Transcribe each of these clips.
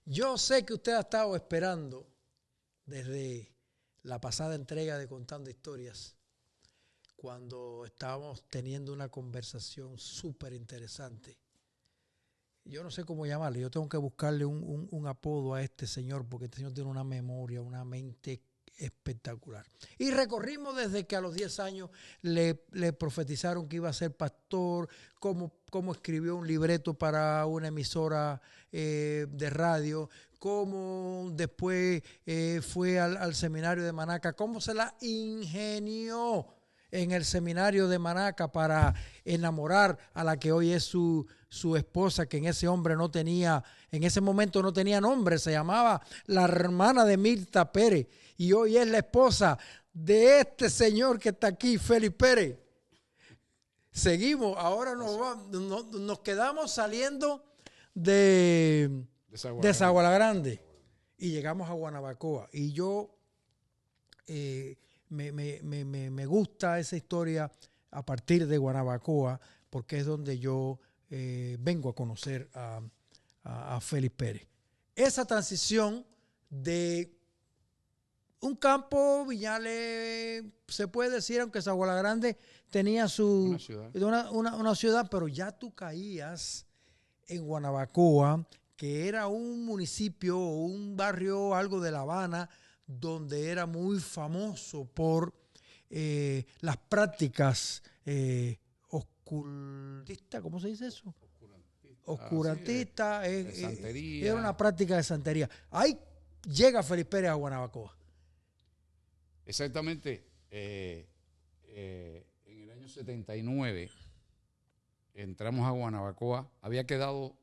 Yo sé que usted ha estado esperando desde la pasada entrega de Contando Historias, cuando estábamos teniendo una conversación súper interesante. Yo no sé cómo llamarle, yo tengo que buscarle un apodo a este señor, porque este señor tiene una memoria, una mente espectacular. Y recorrimos desde que a los 10 años le profetizaron que iba a ser pastor, cómo escribió un libreto para una emisora de radio, cómo después fue al seminario de Manaca, cómo se la ingenió en el seminario de Manaca para enamorar a la que hoy es su esposa, que en ese momento no tenía nombre, se llamaba la hermana de Mirta Pérez, y hoy es la esposa de este señor que está aquí, Félix Pérez. Seguimos, ahora nos quedamos saliendo de Saguala Grande y llegamos a Guanabacoa. Y yo me gusta esa historia a partir de Guanabacoa, porque es donde yo vengo a conocer a Félix Pérez. Esa transición de un campo, Viñales, se puede decir, aunque Saguala Grande tenía una ciudad, pero ya tú caías en Guanabacoa, que era un municipio o un barrio, algo de La Habana, donde era muy famoso por las prácticas ocultistas, ¿cómo se dice eso? Oscurantista, santería. Era una práctica de santería. Ahí llega Félix Pérez a Guanabacoa. Exactamente. En el año 79 entramos a Guanabacoa. Había quedado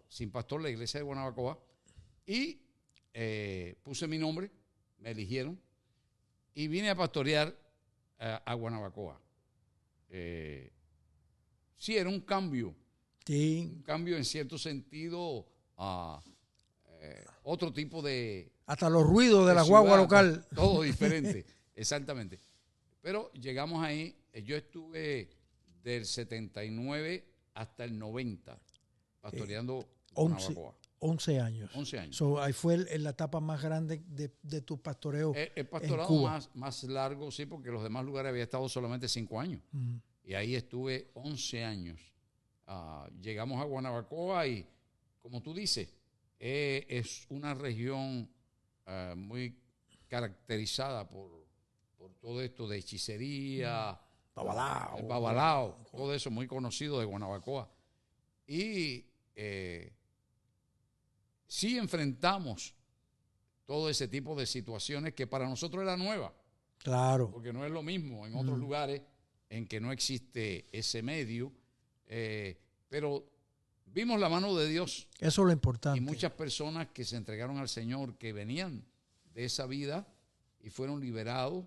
sin pastor la iglesia de Guanabacoa y puse mi nombre, me eligieron y vine a pastorear a Guanabacoa. Sí, era un cambio. Sí. Un cambio en cierto sentido a otro tipo de... Hasta los ruidos de la guagua local. Todo diferente, exactamente. Pero llegamos ahí, yo estuve del 79 hasta el 90 pastoreando Guanabacoa. 11 años. 11 años. Ahí fue la etapa más grande de tu pastoreo. El pastorado más largo, sí, porque los demás lugares había estado solamente 5 años. Y ahí estuve 11 años. Llegamos a Guanabacoa y, como tú dices, es una región muy caracterizada por todo esto de hechicería, babalao, todo eso muy conocido de Guanabacoa. Y sí enfrentamos todo ese tipo de situaciones que para nosotros era nueva. Claro. Porque no es lo mismo en otros lugares en que no existe ese medio, pero vimos la mano de Dios. Eso es lo importante. Y muchas personas que se entregaron al Señor, que venían de esa vida y fueron liberados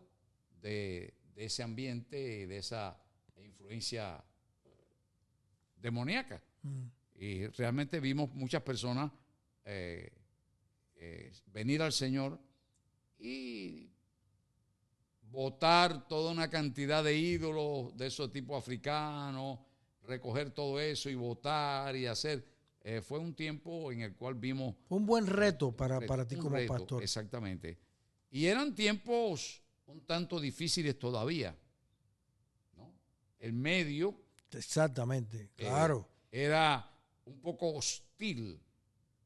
de ese ambiente, de esa influencia demoníaca. Y realmente vimos muchas personas venir al Señor y botar toda una cantidad de ídolos de esos tipos africanos, recoger todo eso y botar y hacer. Fue un tiempo en el cual vimos... Un buen reto para ti como reto, pastor. Exactamente. Y eran tiempos un tanto difíciles todavía, ¿no? El medio... Exactamente, claro. Era un poco hostil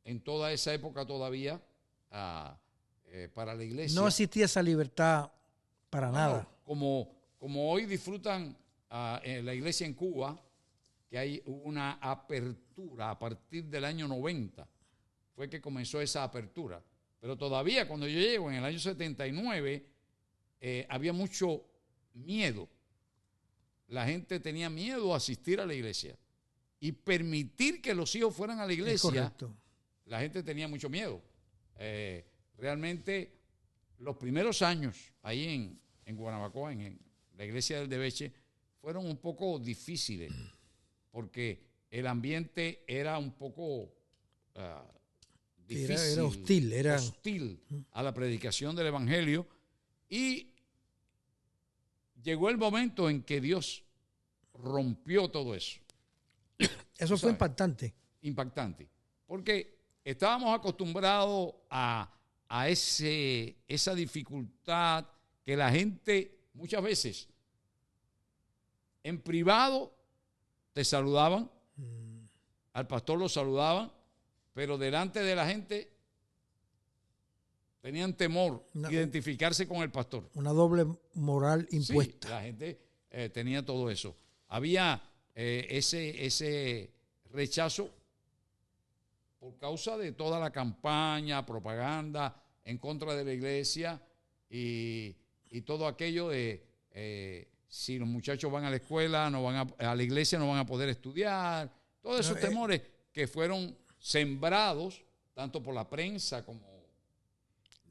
en toda esa época todavía para la iglesia. No existía esa libertad para nada. Como hoy disfrutan en la iglesia en Cuba, que hay una apertura a partir del año 90, fue que comenzó esa apertura. Pero todavía cuando yo llego en el año 79, había mucho miedo. La gente tenía miedo a asistir a la iglesia y permitir que los hijos fueran a la iglesia. Es correcto. La gente tenía mucho miedo. Realmente los primeros años ahí en Guanabacoa, en la iglesia del Debeche, fueron un poco difíciles porque el ambiente era un poco difícil. Era hostil. Hostil a la predicación del evangelio. Y llegó el momento en que Dios rompió todo eso. Eso fue impactante. Impactante. Porque estábamos acostumbrados a esa dificultad que la gente muchas veces en privado te saludaban, al pastor lo saludaban, pero delante de la gente tenían temor de identificarse con el pastor. Una doble moral impuesta. Sí, la gente tenía todo eso. Había ese rechazo por causa de toda la campaña, propaganda en contra de la iglesia y todo aquello de si los muchachos van a la escuela, no van a la iglesia, no van a poder estudiar. Todos esos temores que fueron sembrados tanto por la prensa como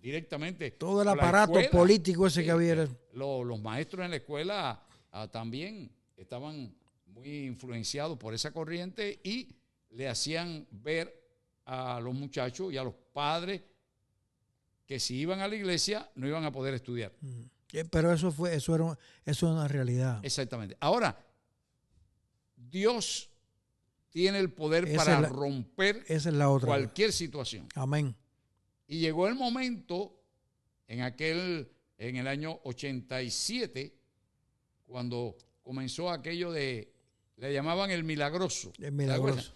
directamente. Todo el aparato político ese que había. Los maestros en la escuela también estaban muy influenciados por esa corriente y le hacían ver a los muchachos y a los padres que si iban a la iglesia no iban a poder estudiar. Pero eso es una realidad. Exactamente. Ahora, Dios tiene el poder para romper cualquier situación. Amén. Y llegó el momento en el año 87, cuando comenzó aquello le llamaban el milagroso. El milagroso.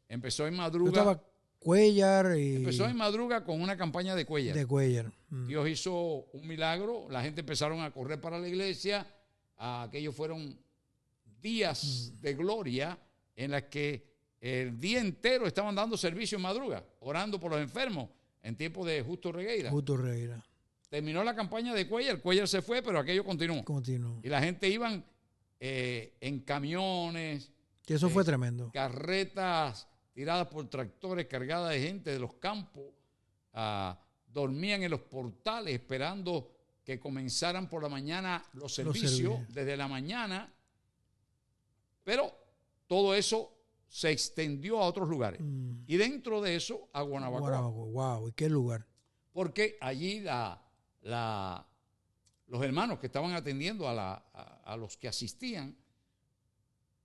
Empezó en Madruga. Estaba Cuellar Empezó en Madruga con una campaña de Cuellar. De Cuellar. Dios hizo un milagro, la gente empezaron a correr para la iglesia. Aquellos fueron días de gloria en las que el día entero estaban dando servicio en Madruga, orando por los enfermos en tiempo de Justo Regueira. Terminó la campaña de Cuellar, Cuellar se fue, pero aquello continuó. Y la gente iban en camiones. Y eso fue tremendo. Carretas tiradas por tractores cargadas de gente de los campos. Dormían en los portales esperando que comenzaran por la mañana los servicios desde la mañana. Pero todo eso se extendió a otros lugares. Y dentro de eso, a Guanabacoa. Wow, ¿y qué lugar? Porque allí los hermanos que estaban atendiendo a los que asistían,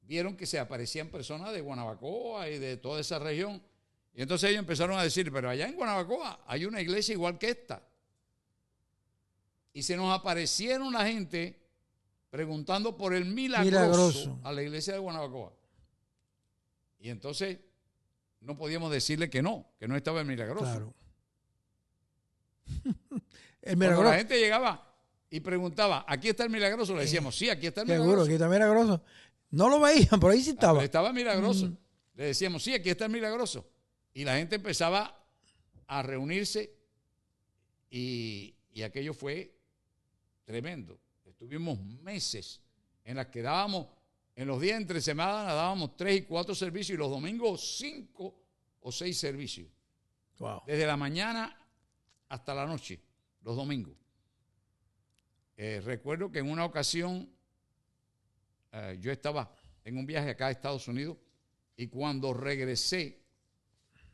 vieron que se aparecían personas de Guanabacoa y de toda esa región. Y entonces ellos empezaron a decir, pero allá en Guanabacoa hay una iglesia igual que esta. Y se nos aparecieron la gente preguntando por el milagroso a la iglesia de Guanabacoa. Y entonces no podíamos decirle que no estaba el milagroso. Claro. El milagroso. Cuando la gente llegaba y preguntaba, ¿aquí está el milagroso? Le decíamos, sí, aquí está el milagroso. Seguro, aquí está el milagroso. No lo veían, pero ahí sí estaba. Pero estaba milagroso. Le decíamos, sí, aquí está el milagroso. Y la gente empezaba a reunirse y aquello fue tremendo. Estuvimos meses en las que dábamos, en los días entre semana dábamos 3 y 4 servicios y los domingos 5 o 6 servicios. Wow. Desde la mañana hasta la noche, los domingos. Recuerdo que en una ocasión yo estaba en un viaje acá a Estados Unidos y cuando regresé,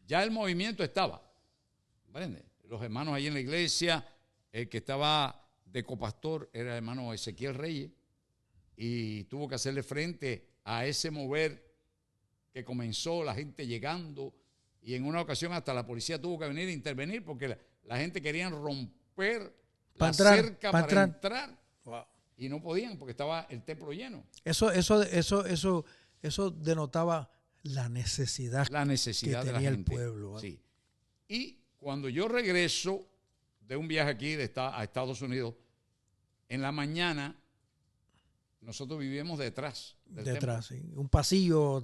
ya el movimiento estaba. ¿Entiendes? Los hermanos ahí en la iglesia, el que estaba de copastor era el hermano Ezequiel Reyes y tuvo que hacerle frente a ese mover que comenzó, la gente llegando y en una ocasión hasta la policía tuvo que venir a intervenir porque la gente quería romper la cerca para entrar. Wow. Y no podían porque estaba el templo lleno. Eso denotaba la necesidad que de tenía el pueblo. Sí. Y cuando yo regreso de un viaje aquí a Estados Unidos, en la mañana nosotros vivíamos detrás del templo. Sí. Un pasillo.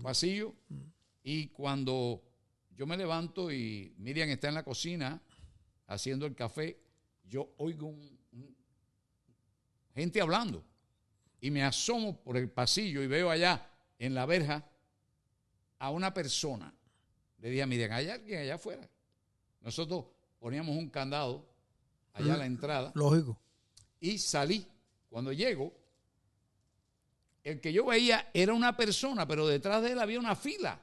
Y cuando yo me levanto y Miriam está en la cocina haciendo el café, yo oigo gente hablando y me asomo por el pasillo y veo allá en la verja a una persona. Le dije a Miriam, ¿hay alguien allá afuera? Nosotros poníamos un candado allá a la entrada. Lógico. Y salí. Cuando llego, el que yo veía era una persona, pero detrás de él había una fila.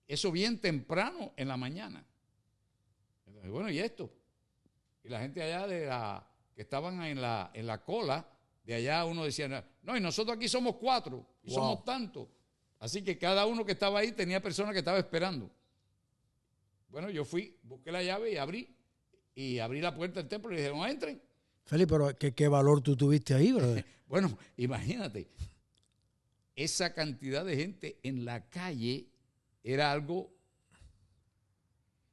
Eso bien temprano en la mañana. Entonces, bueno, ¿y esto? Y la gente allá que estaban en la cola, de allá uno decía, no, y nosotros aquí somos 4, y somos tantos. Así que cada uno que estaba ahí tenía personas que estaba esperando. Bueno, yo fui, busqué la llave y abrí la puerta del templo y le dije, no entren. Félix, pero ¿qué valor tú tuviste ahí, brother? Bueno, imagínate, esa cantidad de gente en la calle era algo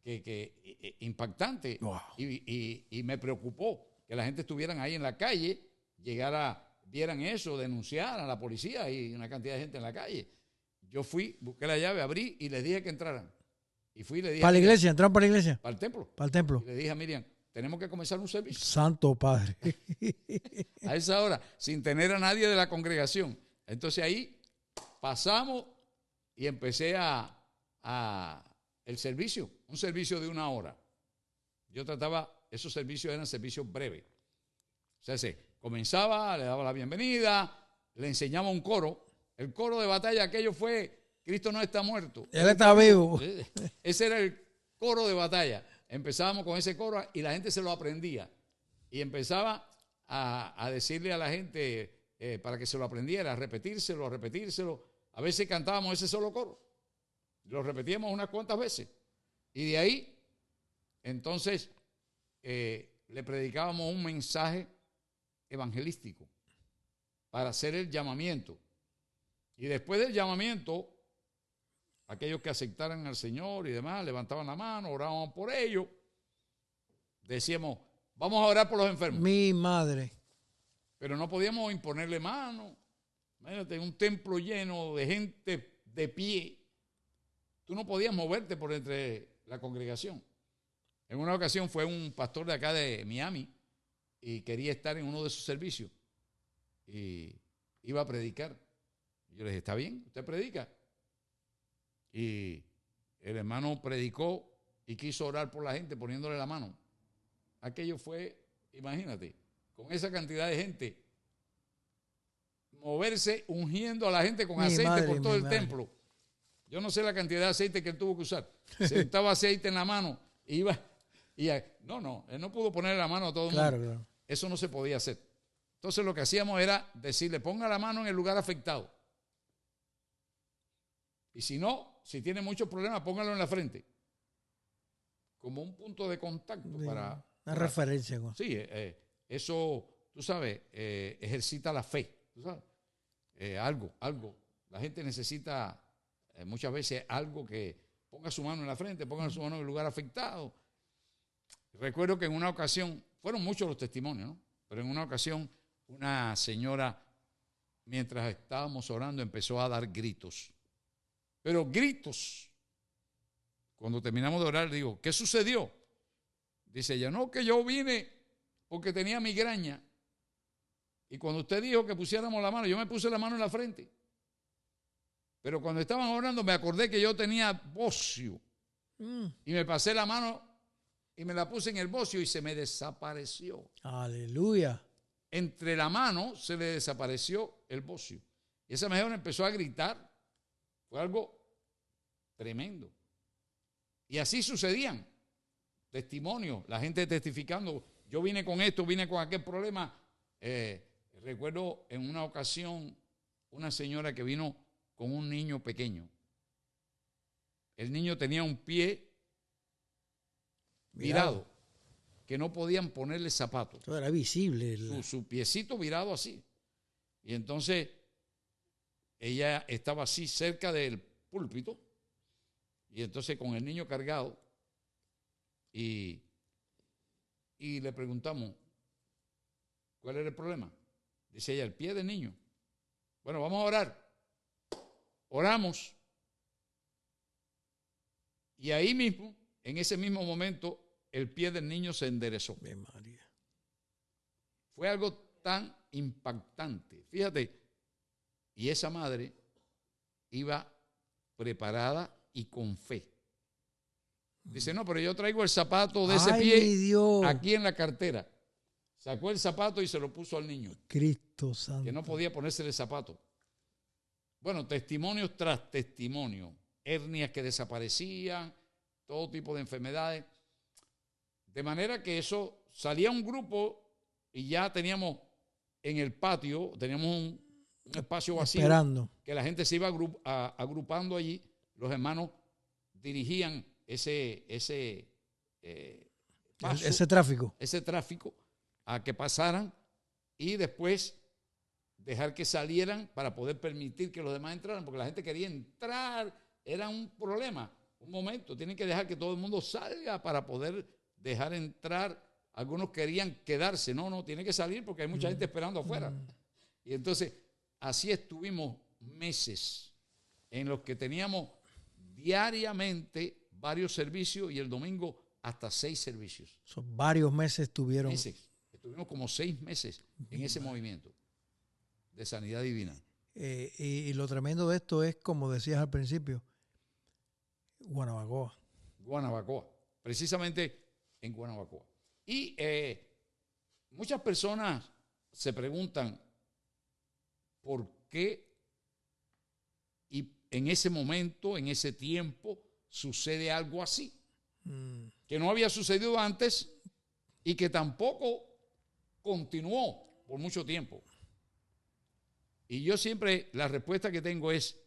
que impactante. Wow. Y me preocupó que la gente estuvieran ahí en la calle, vieran eso, denunciaran a la policía y una cantidad de gente en la calle. Yo fui, busqué la llave, abrí y les dije que entraran. Y fui y le dije ¿Para la iglesia? ¿Entraron para la iglesia? Para el templo. Para el templo. Y le dije a Miriam, tenemos que comenzar un servicio. Santo Padre. A esa hora, sin tener a nadie de la congregación. Entonces ahí pasamos y empecé el servicio, un servicio de 1 hora. Yo esos servicios eran servicios breves. O sea, se comenzaba, le daba la bienvenida, le enseñaba un coro. El coro de batalla aquello fue, Cristo no está muerto. Él está vivo. Ese era el coro de batalla. Empezábamos con ese coro y la gente se lo aprendía. Y empezaba a decirle a la gente para que se lo aprendiera, a repetírselo. A veces cantábamos ese solo coro. Lo repetíamos unas cuantas veces. Y de ahí, entonces, le predicábamos un mensaje evangelístico para hacer el llamamiento. Y después del llamamiento, aquellos que aceptaran al Señor y demás, levantaban la mano, oraban por ellos. Decíamos, vamos a orar por los enfermos. Mi madre. Pero no podíamos imponerle mano. Imagínate, un templo lleno de gente de pie. Tú no podías moverte por entre la congregación. En una ocasión fue un pastor de acá de Miami y quería estar en uno de sus servicios. Y iba a predicar. Y yo le dije, ¿está bien? ¿Usted predica? Y el hermano predicó y quiso orar por la gente poniéndole la mano. Aquello fue, imagínate, con esa cantidad de gente, moverse ungiendo a la gente con aceite por todo el templo. Yo no sé la cantidad de aceite que él tuvo que usar. Se untaba aceite en la mano y iba. No, él no pudo ponerle la mano a todo el mundo. Claro. Eso no se podía hacer. Entonces lo que hacíamos era decirle, ponga la mano en el lugar afectado. Y si no, si tiene muchos problemas, póngalo en la frente. Como un punto de contacto para... Una referencia. ¿No? Sí, eso, tú sabes, ejercita la fe. ¿Tú sabes? Algo. La gente necesita muchas veces algo que ponga su mano en la frente, ponga su mano en el lugar afectado. Recuerdo que en una ocasión, fueron muchos los testimonios, ¿no? Pero en una ocasión, una señora, mientras estábamos orando, empezó a dar gritos. Pero gritos. Cuando terminamos de orar, le digo, ¿qué sucedió? Dice ella, no, que yo vine porque tenía migraña. Y cuando usted dijo que pusiéramos la mano, yo me puse la mano en la frente. Pero cuando estaban orando, me acordé que yo tenía bocio. Y me pasé la mano y me la puse en el bocio y se me desapareció. Aleluya. Entre la mano se le desapareció el bocio. Y esa mujer empezó a gritar. Fue algo tremendo. Y así sucedían testimonios, la gente testificando, yo vine con esto, vine con aquel problema. Recuerdo en una ocasión una señora que vino con un niño pequeño. El niño tenía un pie virado, que no podían ponerle zapatos. Todo era visible. Su piecito virado así. Y entonces ella estaba así cerca del púlpito y entonces con el niño cargado y le preguntamos, ¿cuál era el problema? Dice ella, el pie del niño. Bueno, vamos a orar. Oramos. Y ahí mismo, en ese mismo momento, el pie del niño se enderezó. María. Fue algo tan impactante. Fíjate, y esa madre iba preparada y con fe. Dice, no, pero yo traigo el zapato de ese pie aquí en la cartera. Sacó el zapato y se lo puso al niño. Cristo Santo. Que no podía ponerse el zapato. Bueno, testimonios tras testimonio. Hernias que desaparecían, todo tipo de enfermedades. De manera que eso, salía un grupo y ya teníamos en el patio, teníamos un espacio vacío. Esperando. Que la gente se iba agrupando allí. Los hermanos dirigían paso, ese tráfico a que pasaran y después dejar que salieran para poder permitir que los demás entraran, porque la gente quería entrar, era un problema. Un momento, tienen que dejar que todo el mundo salga para poder dejar entrar. Algunos querían quedarse, no, tiene que salir porque hay mucha gente esperando afuera. Y entonces, así estuvimos meses en los que teníamos diariamente varios servicios y el domingo hasta 6 servicios. Son varios meses estuvieron. Estuvimos como 6 meses en ese movimiento de sanidad divina. Y lo tremendo de esto es, como decías al principio, Guanabacoa. Precisamente en Guanabacoa. Y muchas personas se preguntan por qué y en ese momento, en ese tiempo, sucede algo así. Que no había sucedido antes y que tampoco continuó por mucho tiempo. Y yo siempre, la respuesta que tengo es,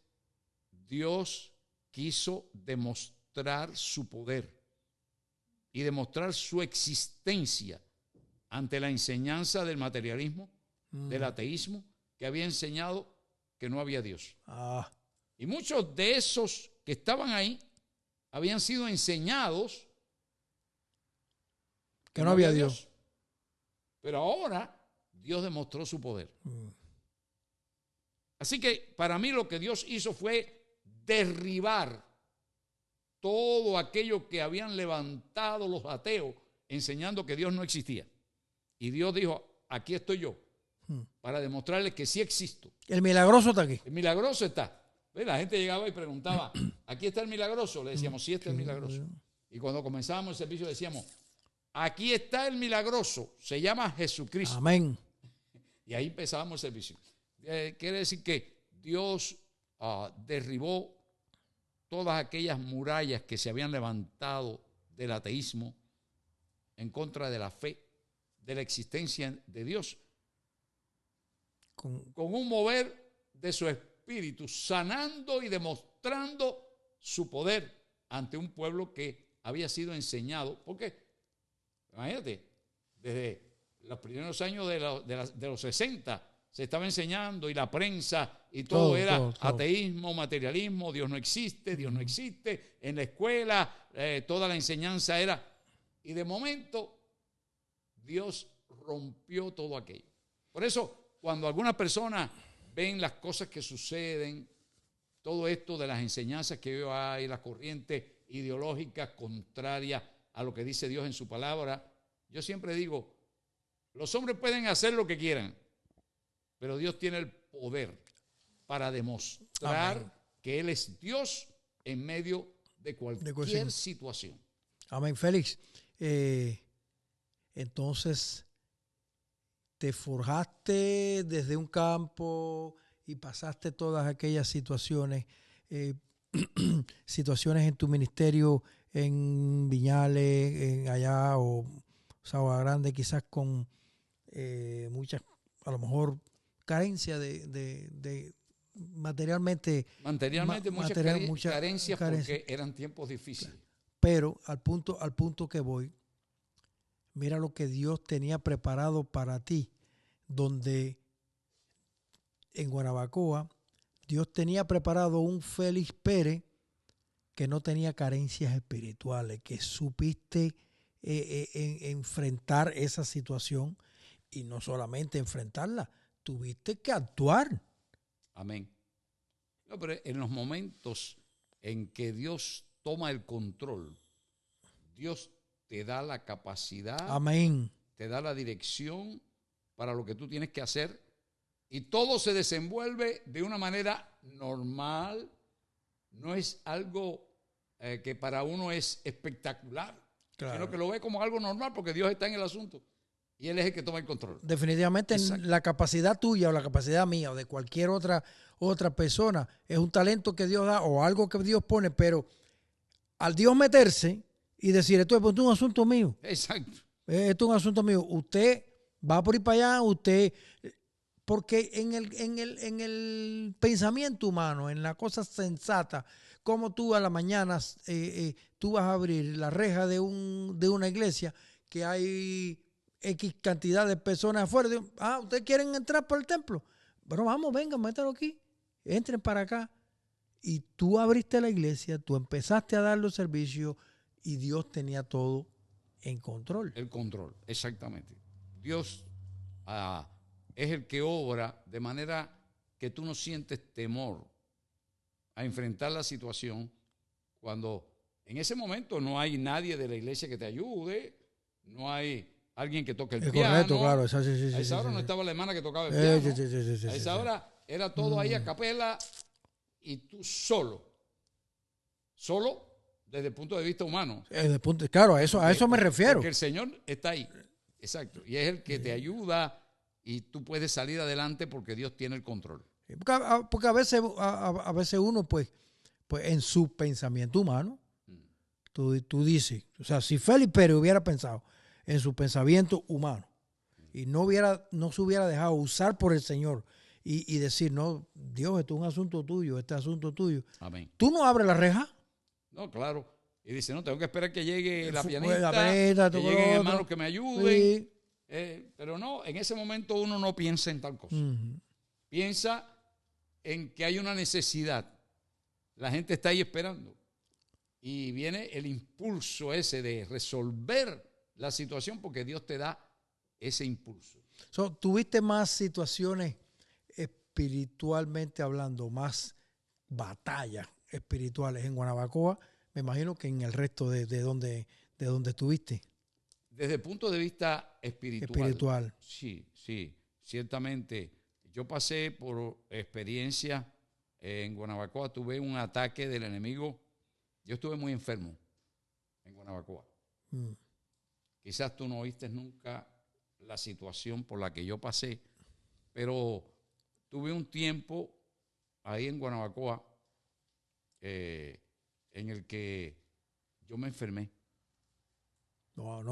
Dios quiso demostrar su poder y demostrar su existencia ante la enseñanza del materialismo, del ateísmo, que había enseñado que no había Dios. Y muchos de esos que estaban ahí habían sido enseñados que no había Dios. Pero ahora Dios demostró su poder. Así que para mí lo que Dios hizo fue derribar todo aquello que habían levantado los ateos enseñando que Dios no existía. Y Dios dijo, aquí estoy yo, para demostrarles que sí existo. El milagroso está aquí. El milagroso está. La gente llegaba y preguntaba, ¿aquí está el milagroso? Le decíamos, sí está el milagroso. Y cuando comenzábamos el servicio decíamos, aquí está el milagroso, se llama Jesucristo. Amén. Y ahí empezábamos el servicio. Quiere decir que Dios derribó todas aquellas murallas que se habían levantado del ateísmo en contra de la fe, de la existencia de Dios, con un mover de su espíritu, sanando y demostrando su poder ante un pueblo que había sido enseñado. Porque, imagínate, desde los primeros años de los 60 se estaba enseñando y la prensa y todo era ateísmo, materialismo, Dios no existe. En la escuela toda la enseñanza era... Y de momento Dios rompió todo aquello. Por eso, cuando algunas personas ven las cosas que suceden, todo esto de las enseñanzas que hoy hay, las corrientes ideológicas contrarias a lo que dice Dios en su palabra, yo siempre digo, los hombres pueden hacer lo que quieran, pero Dios tiene el poder para demostrar que Él es Dios en medio de cualquier situación. Amén, Félix. Entonces, te forjaste desde un campo y pasaste todas aquellas situaciones, situaciones en tu ministerio en Viñales, en allá o Sabana Grande, quizás con muchas, a lo mejor, carencia de materialmente muchas carencias porque eran tiempos difíciles. Pero al punto que voy, mira lo que Dios tenía preparado para ti, donde en Guanabacoa Dios tenía preparado un Félix Pérez que no tenía carencias espirituales, que supiste enfrentar esa situación y no solamente enfrentarla, tuviste que actuar. Amén. No, pero en los momentos en que Dios toma el control, Dios te da la capacidad, amén, te da la dirección para lo que tú tienes que hacer y todo se desenvuelve de una manera normal, no es algo que para uno es espectacular, claro, sino que lo ve como algo normal porque Dios está en el asunto y Él es el que toma el control. Definitivamente la capacidad tuya o la capacidad mía o de cualquier otra persona es un talento que Dios da o algo que Dios pone, pero al Dios meterse y decir, esto es un asunto mío. Exacto. Esto es un asunto mío. Usted va por ir para allá, porque en el pensamiento humano, en la cosa sensata, cómo tú a la mañana tú vas a abrir la reja de una iglesia que hay X cantidad de personas afuera. ¿Ustedes quieren entrar por el templo? Bueno, vamos, vengan, métanlo aquí. Entren para acá. Y tú abriste la iglesia, tú empezaste a dar los servicios y Dios tenía todo en control. El control, exactamente. Dios es el que obra de manera que tú no sientes temor a enfrentar la situación cuando en ese momento no hay nadie de la iglesia que te ayude, no hay alguien que toque el piano. Correcto, claro. A esa hora no estaba la hermana que tocaba el piano. A esa hora era todo ahí a capela y tú solo desde el punto de vista humano. Claro, a eso me refiero. Porque el Señor está ahí, exacto, y es el que te ayuda y tú puedes salir adelante porque Dios tiene el control. Porque a veces uno, pues en su pensamiento humano, tú dices, o sea, si Félix Pérez hubiera pensado en su pensamiento humano y no se hubiera dejado usar por el Señor y decir, no, Dios, esto es un asunto tuyo, este asunto tuyo. Amén. ¿Tú no abres la reja? No, claro. Y dice, no, tengo que esperar que llegue la pianista, que lleguen hermanos que me ayuden. Sí. Pero no, en ese momento uno no piensa en tal cosa. Piensa en que hay una necesidad. La gente está ahí esperando. Y viene el impulso ese de resolver la situación porque Dios te da ese impulso. ¿Tuviste más situaciones espiritualmente hablando, más batallas espirituales en Guanabacoa? Me imagino que en el resto de donde estuviste. Desde el punto de vista espiritual. Sí, ciertamente. Yo pasé por experiencia en Guanabacoa, tuve un ataque del enemigo. Yo estuve muy enfermo en Guanabacoa. Quizás tú no oíste nunca la situación por la que yo pasé, pero tuve un tiempo ahí en Guanabacoa en el que yo me enfermé. No.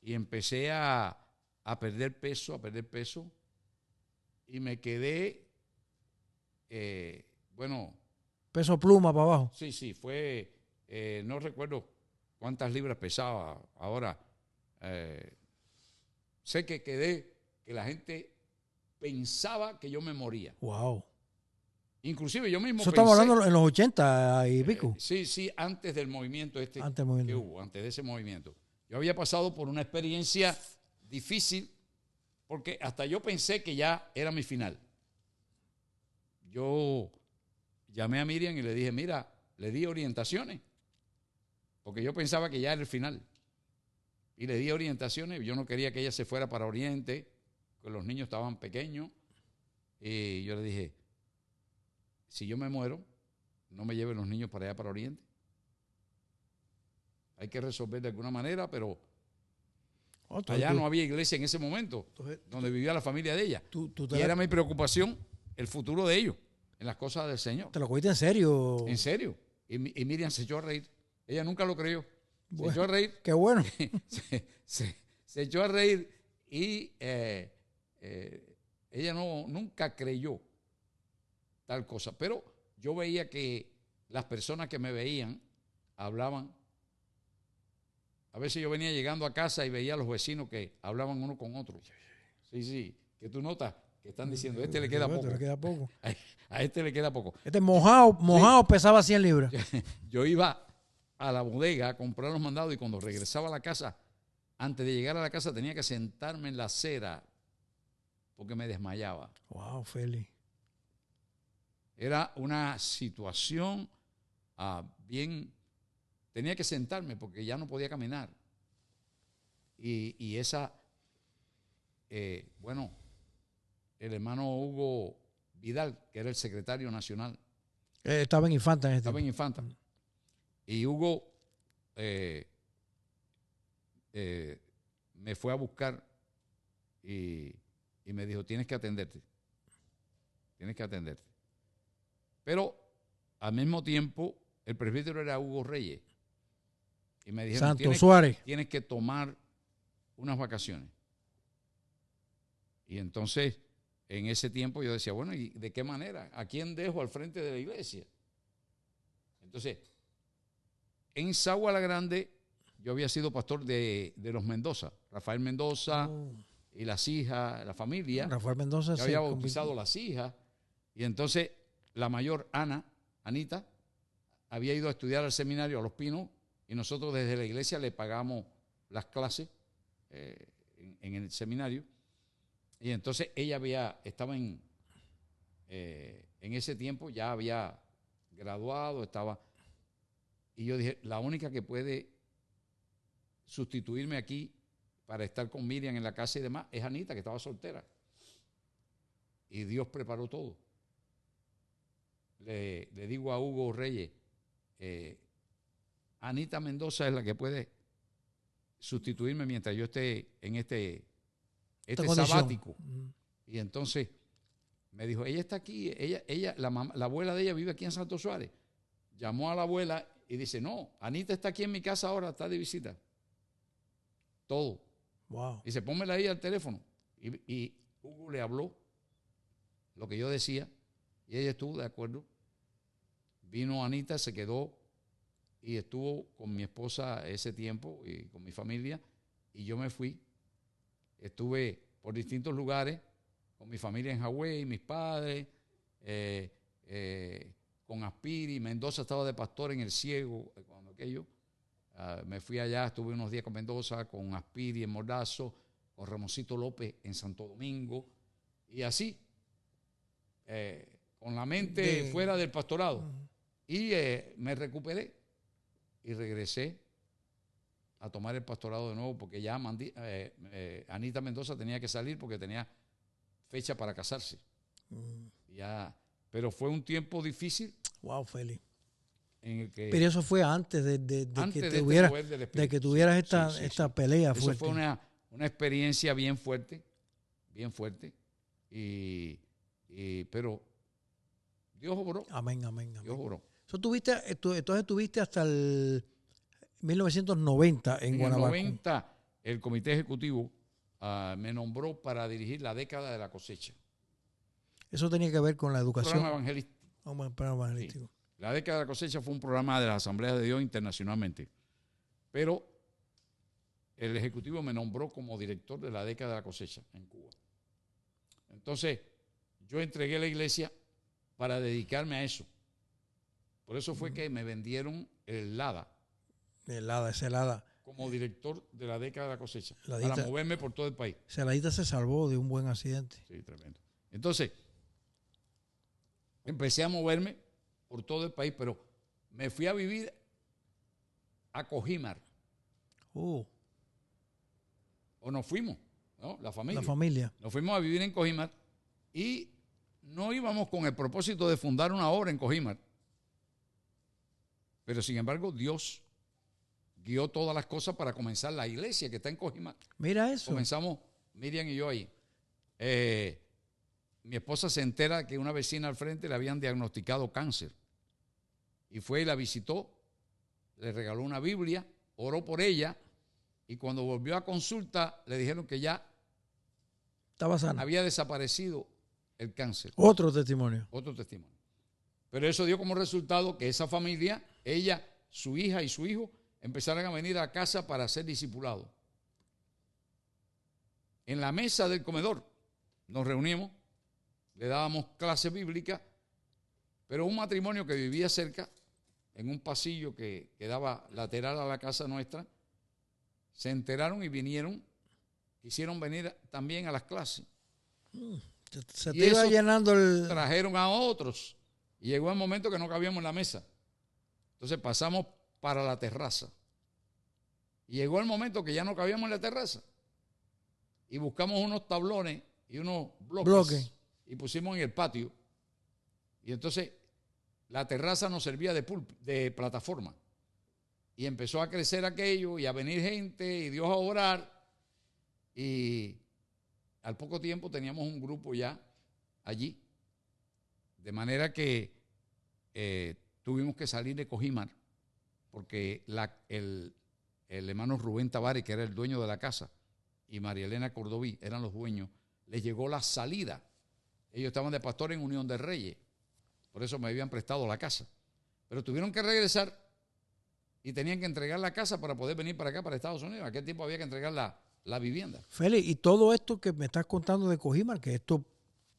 Y empecé a perder peso, y me quedé, peso pluma para abajo. Sí, fue, no recuerdo cuántas libras pesaba ahora. Sé que la gente pensaba que yo me moría. Wow. Inclusive yo mismo Eso estamos hablando en los 80 y pico. Sí, antes del movimiento que hubo, antes de ese movimiento. Yo había pasado por una experiencia difícil porque hasta yo pensé que ya era mi final. Yo llamé a Miriam y le dije, mira, le di orientaciones, porque yo pensaba que ya era el final. Y le di orientaciones, yo no quería que ella se fuera para Oriente, porque los niños estaban pequeños. Y yo le dije, si yo me muero, no me lleven los niños para allá, para Oriente. Hay que resolver de alguna manera, pero allá no había iglesia en ese momento, donde vivía la familia de ella. Y era mi preocupación el futuro de ellos, en las cosas del Señor. ¿Te lo cogiste en serio? En serio. Y Miriam se echó a reír. Ella nunca lo creyó. Bueno, se echó a reír. Qué bueno. se echó a reír y ella nunca creyó tal cosa. Pero yo veía que las personas que me veían hablaban. A veces yo venía llegando a casa y veía a los vecinos que hablaban uno con otro. Sí, que tú notas que están diciendo, este le queda poco. A este le queda poco. Este mojado pesaba 100 libras. Yo iba a la bodega a comprar los mandados y cuando regresaba a la casa, antes de llegar a la casa tenía que sentarme en la acera porque me desmayaba. Wow, Félix. Era una situación bien. Tenía que sentarme porque ya no podía caminar. Y esa, el hermano Hugo Vidal, que era el secretario nacional. Estaba en Infanta. Estaba en Infanta. Y Hugo me fue a buscar y me dijo, tienes que atenderte. Pero al mismo tiempo, el presbítero era Hugo Reyes. Y me dijeron, tienes que tomar unas vacaciones. Y entonces, en ese tiempo yo decía, bueno, ¿y de qué manera? ¿A quién dejo al frente de la iglesia? Entonces, en Sagua la Grande, yo había sido pastor de los Mendoza, Rafael Mendoza y las hijas, la familia. Rafael Mendoza yo había bautizado las hijas. Y entonces, la mayor, Anita, había ido a estudiar al seminario a Los Pinos y nosotros desde la iglesia le pagamos las clases en el seminario. Y entonces ella estaba en ese tiempo, ya había graduado, y yo dije, la única que puede sustituirme aquí para estar con Miriam en la casa y demás es Anita, que estaba soltera. Y Dios preparó todo. Le digo a Hugo Reyes, Anita Mendoza es la que puede sustituirme mientras yo esté en este sabático. Y entonces me dijo, ella está aquí, la abuela de ella vive aquí en Santo Suárez. Llamó a la abuela y dice, no, Anita está aquí en mi casa ahora, está de visita. Todo. Wow. Dice, pónmela ahí al teléfono. Y Hugo le habló lo que yo decía y ella estuvo de acuerdo. Vino Anita, se quedó y estuvo con mi esposa ese tiempo y con mi familia, y yo me fui. Estuve por distintos lugares con mi familia en Hawái, mis padres, con Aspiri. Mendoza estaba de pastor en El Ciego cuando aquello. Me fui allá, estuve unos días con Mendoza, con Aspiri en Mordazo, con Ramoncito López en Santo Domingo, y así, con la mente fuera del pastorado. Y me recuperé y regresé a tomar el pastorado de nuevo, porque ya Anita Mendoza tenía que salir porque tenía fecha para casarse. Ya, pero fue un tiempo difícil. Wow, Félix. En el que, pero eso fue antes de que tuvieras esta pelea fuerte. Eso fue una experiencia bien fuerte, pero Dios obró. Amén. Dios obró. Entonces tuviste hasta el 1990 en Guanabacoa. En el 90 el comité ejecutivo me nombró para dirigir la década de la cosecha. Eso tenía que ver con la educación. Un programa evangelístico. Sí. La década de la cosecha fue un programa de las Asambleas de Dios internacionalmente. Pero el ejecutivo me nombró como director de la década de la cosecha en Cuba. Entonces, yo entregué la iglesia para dedicarme a eso. Por eso fue que me vendieron el LADA. Ese LADA. Como director de la década de la cosecha. Para moverme por todo el país. Ladita se salvó de un buen accidente. Sí, tremendo. Entonces, empecé a moverme por todo el país, pero me fui a vivir a Cojímar. O nos fuimos, ¿no? La familia. Nos fuimos a vivir en Cojímar y no íbamos con el propósito de fundar una obra en Cojímar. Pero sin embargo, Dios guió todas las cosas para comenzar la iglesia que está en Cojímar. Mira eso. Comenzamos Miriam y yo ahí. Mi esposa se entera que una vecina al frente le habían diagnosticado cáncer. Y fue y la visitó, le regaló una Biblia, oró por ella, y cuando volvió a consulta le dijeron que ya estaba sana. Había desaparecido el cáncer. Otro testimonio. Pero eso dio como resultado que esa familia, ella, su hija y su hijo, empezaron a venir a casa para ser discipulados. En la mesa del comedor nos reunimos, le dábamos clase bíblica, pero un matrimonio que vivía cerca, en un pasillo que quedaba lateral a la casa nuestra, se enteraron y vinieron, quisieron venir también a las clases. Se te iba llenando trajeron a otros y llegó el momento que no cabíamos en la mesa. Entonces pasamos para la terraza. Y llegó el momento que ya no cabíamos en la terraza. Y buscamos unos tablones y unos bloques. Y pusimos en el patio. Y entonces la terraza nos servía de plataforma. Y empezó a crecer aquello y a venir gente y Dios a orar. Y al poco tiempo teníamos un grupo ya allí. De manera que tuvimos que salir de Cojímar porque el hermano Rubén Tavares, que era el dueño de la casa, y María Elena Cordoví eran los dueños, les llegó la salida. Ellos estaban de pastor en Unión de Reyes, por eso me habían prestado la casa. pero tuvieron que regresar y tenían que entregar la casa para poder venir para acá, para Estados Unidos. En aquel tiempo había que entregar la vivienda. Félix, y todo esto que me estás contando de Cojimar, que esto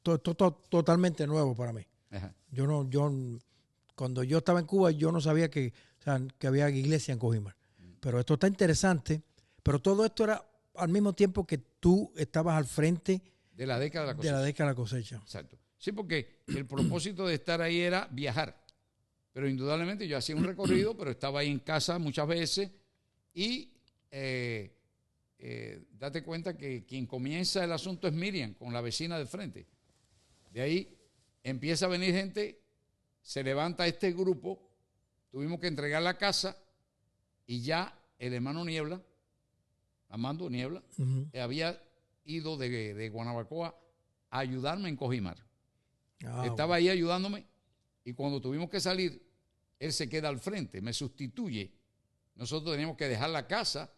totalmente nuevo para mí. Ajá. Cuando yo estaba en Cuba, yo no sabía que había iglesia en Cojimar. Pero esto está interesante. Pero todo esto era al mismo tiempo que tú estabas al frente de la década de la cosecha. De la década de la cosecha. Exacto. Sí, porque el propósito de estar ahí era viajar. Pero indudablemente yo hacía un recorrido, pero estaba ahí en casa muchas veces y date cuenta que quien comienza el asunto es Miriam, con la vecina del frente. De ahí empieza a venir gente, se levanta este grupo, tuvimos que entregar la casa y ya el hermano Niebla, Armando Niebla, había ido de Guanabacoa a ayudarme en Cojimar. Estaba ahí ayudándome y cuando tuvimos que salir, él se queda al frente, me sustituye. Nosotros teníamos que dejar la casa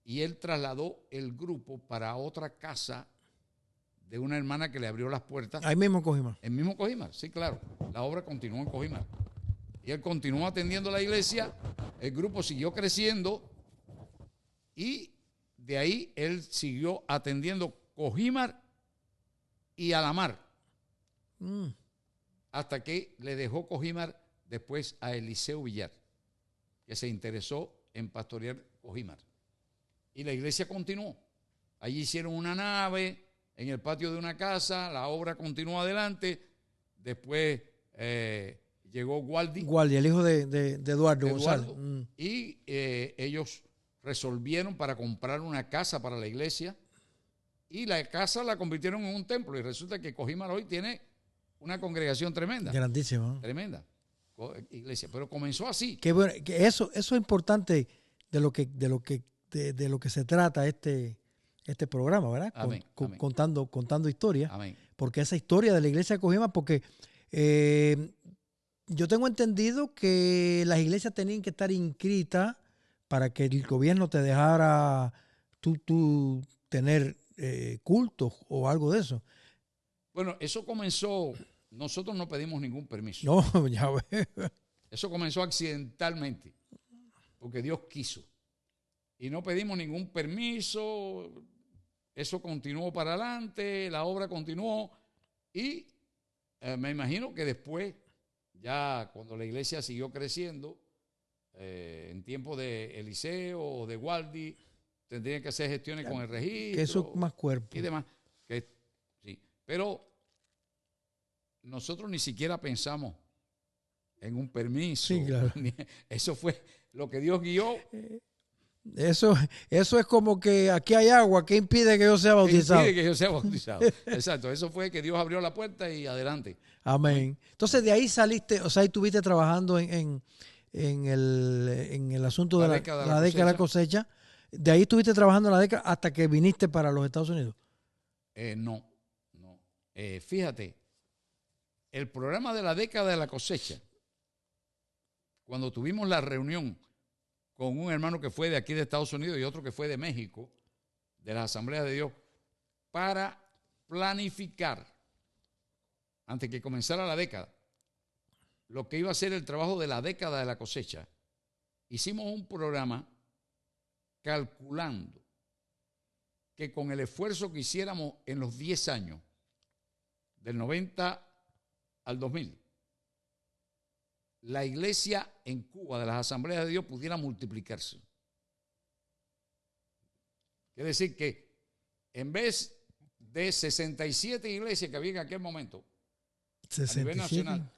y él trasladó el grupo para otra casa de una hermana que le abrió las puertas. Ahí mismo en Cojimar. El mismo Cojimar, sí, claro. La obra continuó en Cojimar. Y él continuó atendiendo la iglesia, el grupo siguió creciendo y de ahí él siguió atendiendo Cojimar y Alamar. Hasta que le dejó Cojimar después a Eliseo Villar, que se interesó en pastorear Cojimar. Y la iglesia continuó. Allí hicieron una nave en el patio de una casa, la obra continuó adelante. Después llegó Gualdi, el hijo de Eduardo González. Y ellos resolvieron para comprar una casa para la iglesia y la casa la convirtieron en un templo y resulta que Cojimar hoy tiene una congregación tremenda. Grandísima. Tremenda iglesia, pero comenzó así. Que eso es importante de lo que se trata este programa, ¿verdad? Amén, amén. Contando historias. Amén. Porque esa historia de la iglesia de Cojimar, porque yo tengo entendido que las iglesias tenían que estar inscritas para que el gobierno te dejara tú tener cultos o algo de eso. Bueno, eso comenzó, nosotros no pedimos ningún permiso. No, ya ves. Eso comenzó accidentalmente, porque Dios quiso. Y no pedimos ningún permiso, eso continuó para adelante, la obra continuó y me imagino que después, ya cuando la iglesia siguió creciendo, en tiempo de Eliseo o de Gualdi, tendrían que hacer gestiones con el registro. Que eso es más cuerpo. Y demás. Sí. Pero nosotros ni siquiera pensamos en un permiso. Sí, claro. Eso fue lo que Dios guió. Eso es como que aquí hay agua, ¿qué impide que yo sea bautizado? ¿Qué impide que yo sea bautizado? Exacto, eso fue que Dios abrió la puerta y adelante. Amén. Entonces de ahí saliste, o sea, ahí estuviste trabajando en el asunto de la década de la cosecha. De ahí estuviste trabajando en la década hasta que viniste para los Estados Unidos. No. Fíjate, el programa de la década de la cosecha, cuando tuvimos la reunión con un hermano que fue de aquí de Estados Unidos y otro que fue de México, de las Asambleas de Dios, para planificar, antes que comenzara la década, lo que iba a ser el trabajo de la década de la cosecha. Hicimos un programa calculando que con el esfuerzo que hiciéramos en los 10 años, del 90 al 2000, la iglesia en Cuba de las Asambleas de Dios pudiera multiplicarse. Quiere decir que en vez de 67 iglesias que había en aquel momento, 67. A nivel nacional,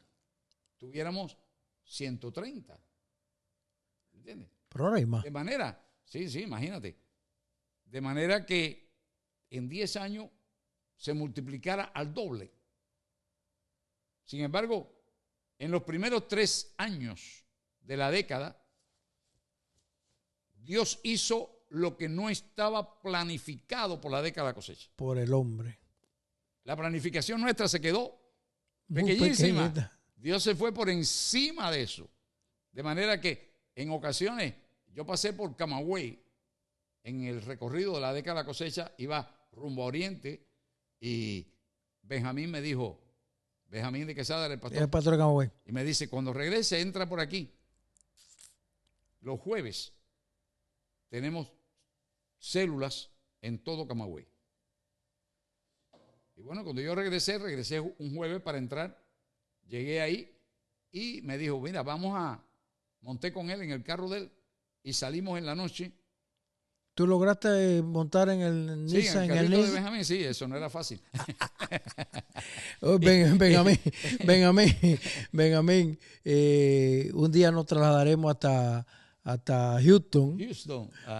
tuviéramos 130. ¿Entiendes? Pero ahora hay más. De manera, sí, imagínate. De manera que en 10 años se multiplicara al doble. Sin embargo, en los primeros 3 años de la década, Dios hizo lo que no estaba planificado por la década de la cosecha. Por el hombre. La planificación nuestra se quedó pequeñísima. Dios se fue por encima de eso. De manera que en ocasiones yo pasé por Camagüey en el recorrido de la década de la cosecha, iba rumbo a Oriente y Benjamín me dijo, Benjamín de Quesada era el pastor. El pastor de Camagüey. Y me dice, cuando regrese, entra por aquí. Los jueves tenemos células en todo Camagüey. Y bueno, cuando yo regresé un jueves para entrar. Llegué ahí y me dijo, mira, monté con él en el carro de él y salimos en la noche. ¿Tú lograste montar en el sí, Nissan? En el carrito de Benjamín, sí, eso no era fácil. Benjamín, un día nos trasladaremos hasta Houston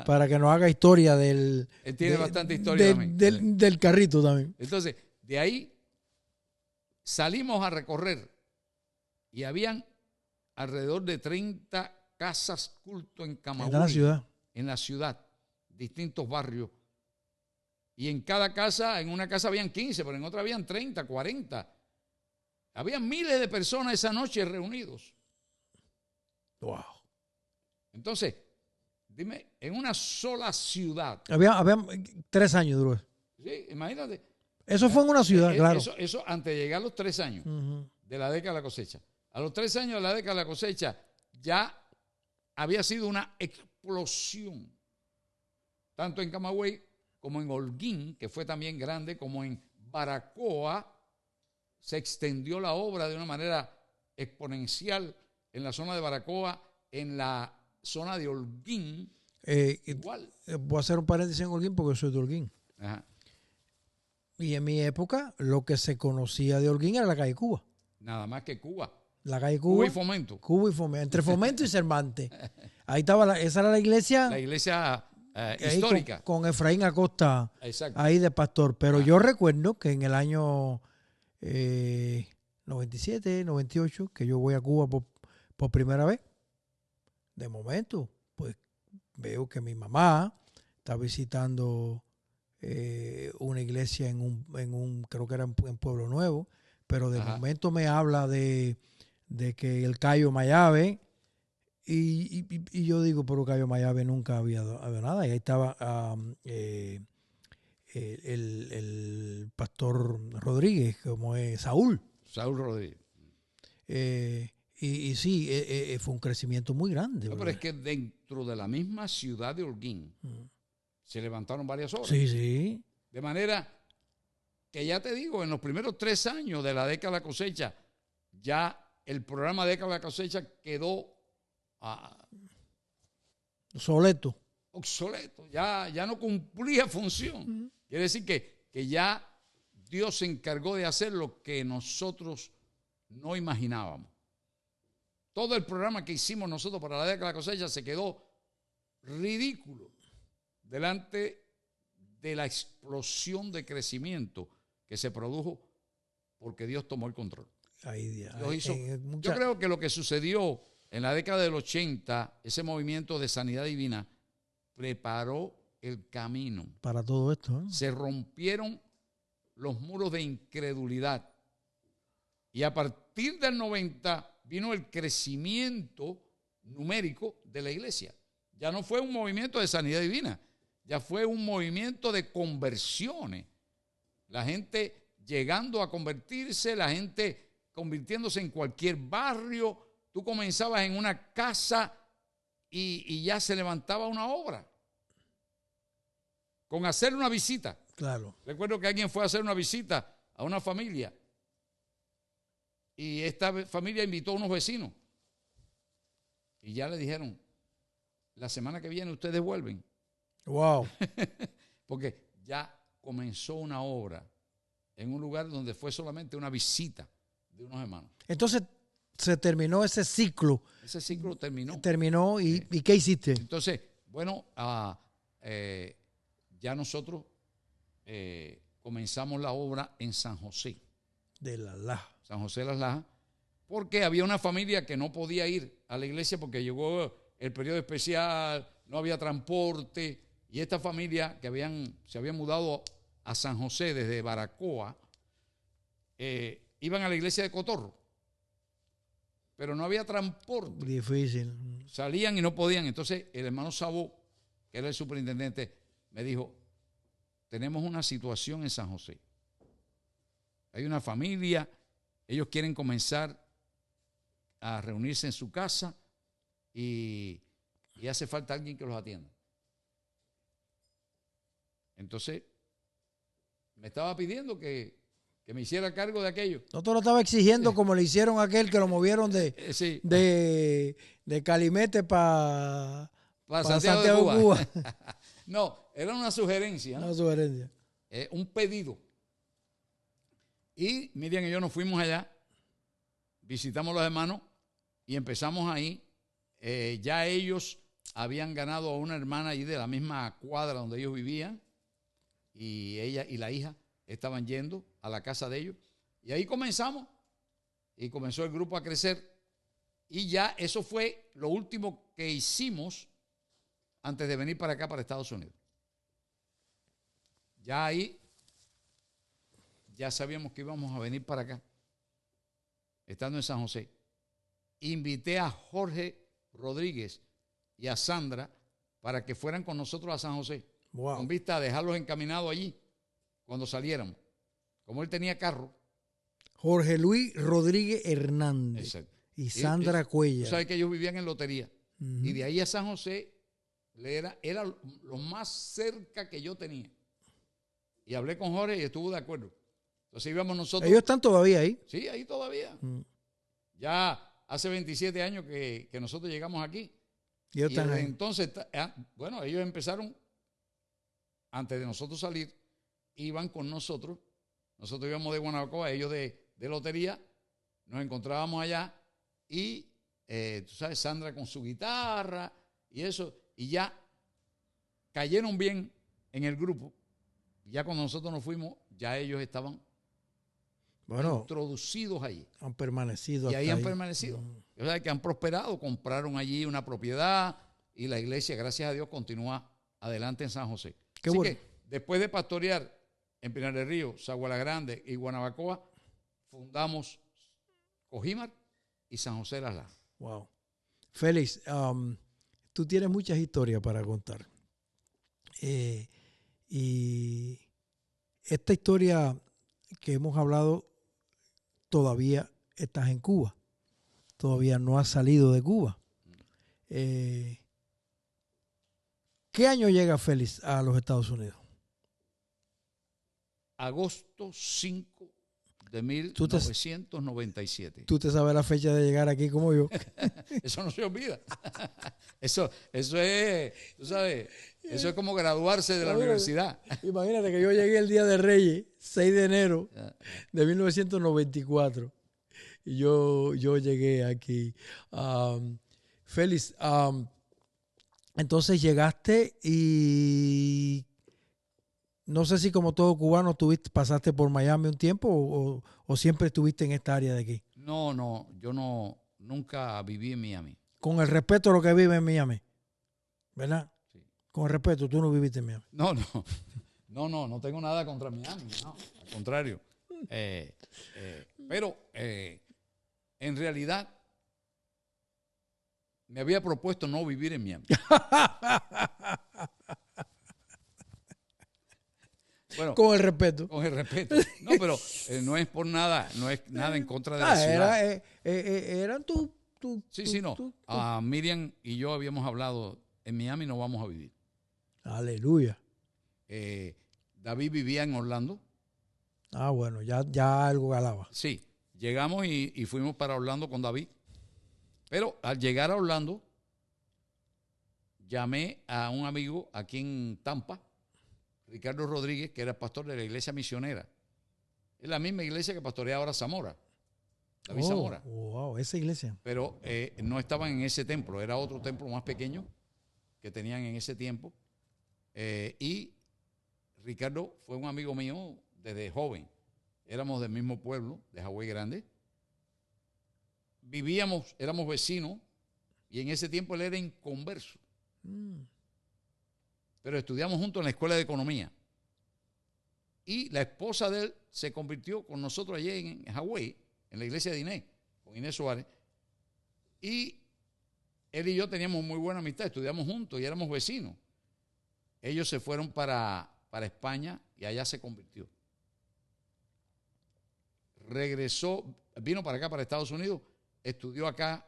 para que nos haga historia él tiene bastante historia del carrito también. Entonces, de ahí salimos a recorrer y habían alrededor de 30 casas culto en Camagüey. En la ciudad, distintos barrios. Y en cada casa, en una casa habían 15, pero en otra habían 30, 40. Habían miles de personas esa noche reunidos. Wow. Entonces, dime, en una sola ciudad. Había 3 años duró. Sí, imagínate. Eso fue en una ciudad, claro. Eso antes de llegar a los 3 años de la década de la cosecha. A los 3 años de la década de la cosecha ya había sido una explosión. Tanto en Camagüey como en Holguín, que fue también grande, como en Baracoa, se extendió la obra de una manera exponencial en la zona de Baracoa, en la zona de Holguín, igual. Voy a hacer un paréntesis en Holguín porque soy de Holguín. Ajá. Y en mi época, lo que se conocía de Holguín era la calle Cuba. Nada más que Cuba. La calle Cuba. Cuba y Fomento. Cuba y Fomento. Entre Fomento y Cervantes. Ahí estaba, esa era la iglesia. La iglesia histórica. Con Efraín Acosta. Exacto. Ahí de pastor. Pero yo recuerdo que en el año 97, 98, que yo voy a Cuba por primera vez. De momento, pues veo que mi mamá está visitando una iglesia en un creo que era en Pueblo Nuevo, pero de momento me habla de que el Cayo Mayave, y yo digo, pero Cayo Mayave nunca había nada, y ahí estaba el pastor Rodríguez, como es Saúl Rodríguez. Y sí, fue un crecimiento muy grande. No, pero es que dentro de la misma ciudad de Holguín se levantaron varias obras. Sí, sí. De manera que ya te digo, en los primeros 3 años de la década de la cosecha, ya el programa década de la cosecha quedó obsoleto. Ya no cumplía función. Quiere decir que ya Dios se encargó de hacer lo que nosotros no imaginábamos. Todo el programa que hicimos nosotros para la década de la cosecha se quedó ridículo delante de la explosión de crecimiento que se produjo porque Dios tomó el control. Yo creo que lo que sucedió en la década del 80, ese movimiento de sanidad divina, preparó el camino. Para todo esto. Se rompieron los muros de incredulidad. Y a partir del 90 vino el crecimiento numérico de la iglesia. Ya no fue un movimiento de sanidad divina, ya fue un movimiento de conversiones. La gente llegando a convertirse, la gente convirtiéndose en cualquier barrio. Tú comenzabas en una casa y ya se levantaba una obra. Con hacer una visita. Claro. Recuerdo que alguien fue a hacer una visita a una familia y esta familia invitó a unos vecinos y ya le dijeron, la semana que viene ustedes vuelven. Wow. Porque ya comenzó una obra en un lugar donde fue solamente una visita de unos hermanos. Entonces se terminó ese ciclo. Ese ciclo terminó. Terminó y ¿qué hiciste? Entonces, bueno, ya nosotros comenzamos la obra en San José. De Las Lajas. San José de Las Lajas, porque había una familia que no podía ir a la iglesia porque llegó el periodo especial, no había transporte, y esta familia que se habían mudado a San José desde Baracoa, iban a la iglesia de Cotorro, pero no había transporte. Difícil. Salían y no podían. Entonces el hermano Sabó, que era el superintendente, me dijo, tenemos una situación en San José. Hay una familia ellos quieren comenzar a reunirse en su casa y hace falta alguien que los atienda. Entonces, me estaba pidiendo que me hiciera cargo de aquello. No te lo estaba exigiendo como le hicieron a aquel que lo movieron Sí. de Calimete para Santiago de Cuba. No, era una sugerencia. Una sugerencia. Un pedido. Y Miriam y yo nos fuimos allá, visitamos a los hermanos y empezamos ahí. Ya ellos habían ganado a una hermana allí de la misma cuadra donde ellos vivían, y ella y la hija estaban yendo a la casa de ellos. Y ahí comenzamos, y comenzó el grupo a crecer. Y ya eso fue lo último que hicimos antes de venir para acá, para Estados Unidos. Ya ahí, ya sabíamos que íbamos a venir para acá, estando en San José. Invité a Jorge Rodríguez y a Sandra para que fueran con nosotros a San José, con vista a dejarlos encaminados allí cuando saliéramos. Como él tenía carro. Jorge Luis Rodríguez Hernández. Exacto. Y Sandra Cuellar. Tú sabes que ellos vivían en Lotería. Y de ahí a San José era lo más cerca que yo tenía. Y hablé con Jorge y estuvo de acuerdo. Entonces íbamos nosotros. ¿Ellos están todavía ahí? Sí, ahí todavía. Ya hace 27 años que nosotros llegamos aquí. Y están ahí. Entonces, bueno, ellos empezaron, antes de nosotros salir, iban con nosotros. Nosotros íbamos de Guanabacoa, ellos de Lotería. Nos encontrábamos allá y, tú sabes, Sandra con su guitarra y eso. Y ya cayeron bien en el grupo. Ya cuando nosotros nos fuimos, ya ellos estaban introducidos allí. Han permanecido. Y ahí han permanecido. O sea, que han prosperado, compraron allí una propiedad y la iglesia, gracias a Dios, continúa adelante en San José. Qué Así bueno. que después de pastorear en Pinar del Río, Saguala Grande y Guanabacoa, fundamos Cojímar y San José de las Lajas. Wow. Félix, tú tienes muchas historias para contar. Y esta historia que hemos hablado, todavía estás en Cuba. Todavía no has salido de Cuba. ¿Qué año llega Félix a los Estados Unidos? Agosto 5 de 1997. Tú te sabes la fecha de llegar aquí como yo. Eso no se olvida. Eso es, tú sabes, eso es como graduarse de la universidad. Imagínate que yo llegué el Día de Reyes, 6 de enero de 1994. Y yo llegué aquí. Félix, entonces llegaste y no sé si como todo cubano pasaste por Miami un tiempo o siempre estuviste en esta área de aquí. No, yo nunca viví en Miami. Con el respeto a lo que vive en Miami, ¿verdad? Sí. Con el respeto, tú no viviste en Miami. No tengo nada contra Miami, no, al contrario. Pero en realidad me había propuesto no vivir en Miami. Bueno, con el respeto. Con el respeto. No, pero no es por nada, no es nada en contra de la ciudad. Eran tus... Sí, no. Miriam y yo habíamos hablado, en Miami no vamos a vivir. Aleluya. David vivía en Orlando. Ah, bueno, ya algo galaba. Sí, llegamos y fuimos para Orlando con David. Pero al llegar a Orlando, llamé a un amigo aquí en Tampa, Ricardo Rodríguez, que era pastor de la iglesia misionera. Es la misma iglesia que pastorea ahora Zamora, David Zamora. Wow, esa iglesia. Pero no estaban en ese templo, era otro templo más pequeño que tenían en ese tiempo. Y Ricardo fue un amigo mío desde joven. Éramos del mismo pueblo, de Hawái Grande. Éramos vecinos, y en ese tiempo él era inconverso. Pero estudiamos juntos en la escuela de economía. Y la esposa de él se convirtió con nosotros allí en Hawái, en la iglesia de Inés, con Inés Suárez. Y él y yo teníamos muy buena amistad, estudiamos juntos y éramos vecinos. Ellos se fueron para España y allá se convirtió. Regresó, vino para acá, para Estados Unidos, estudió acá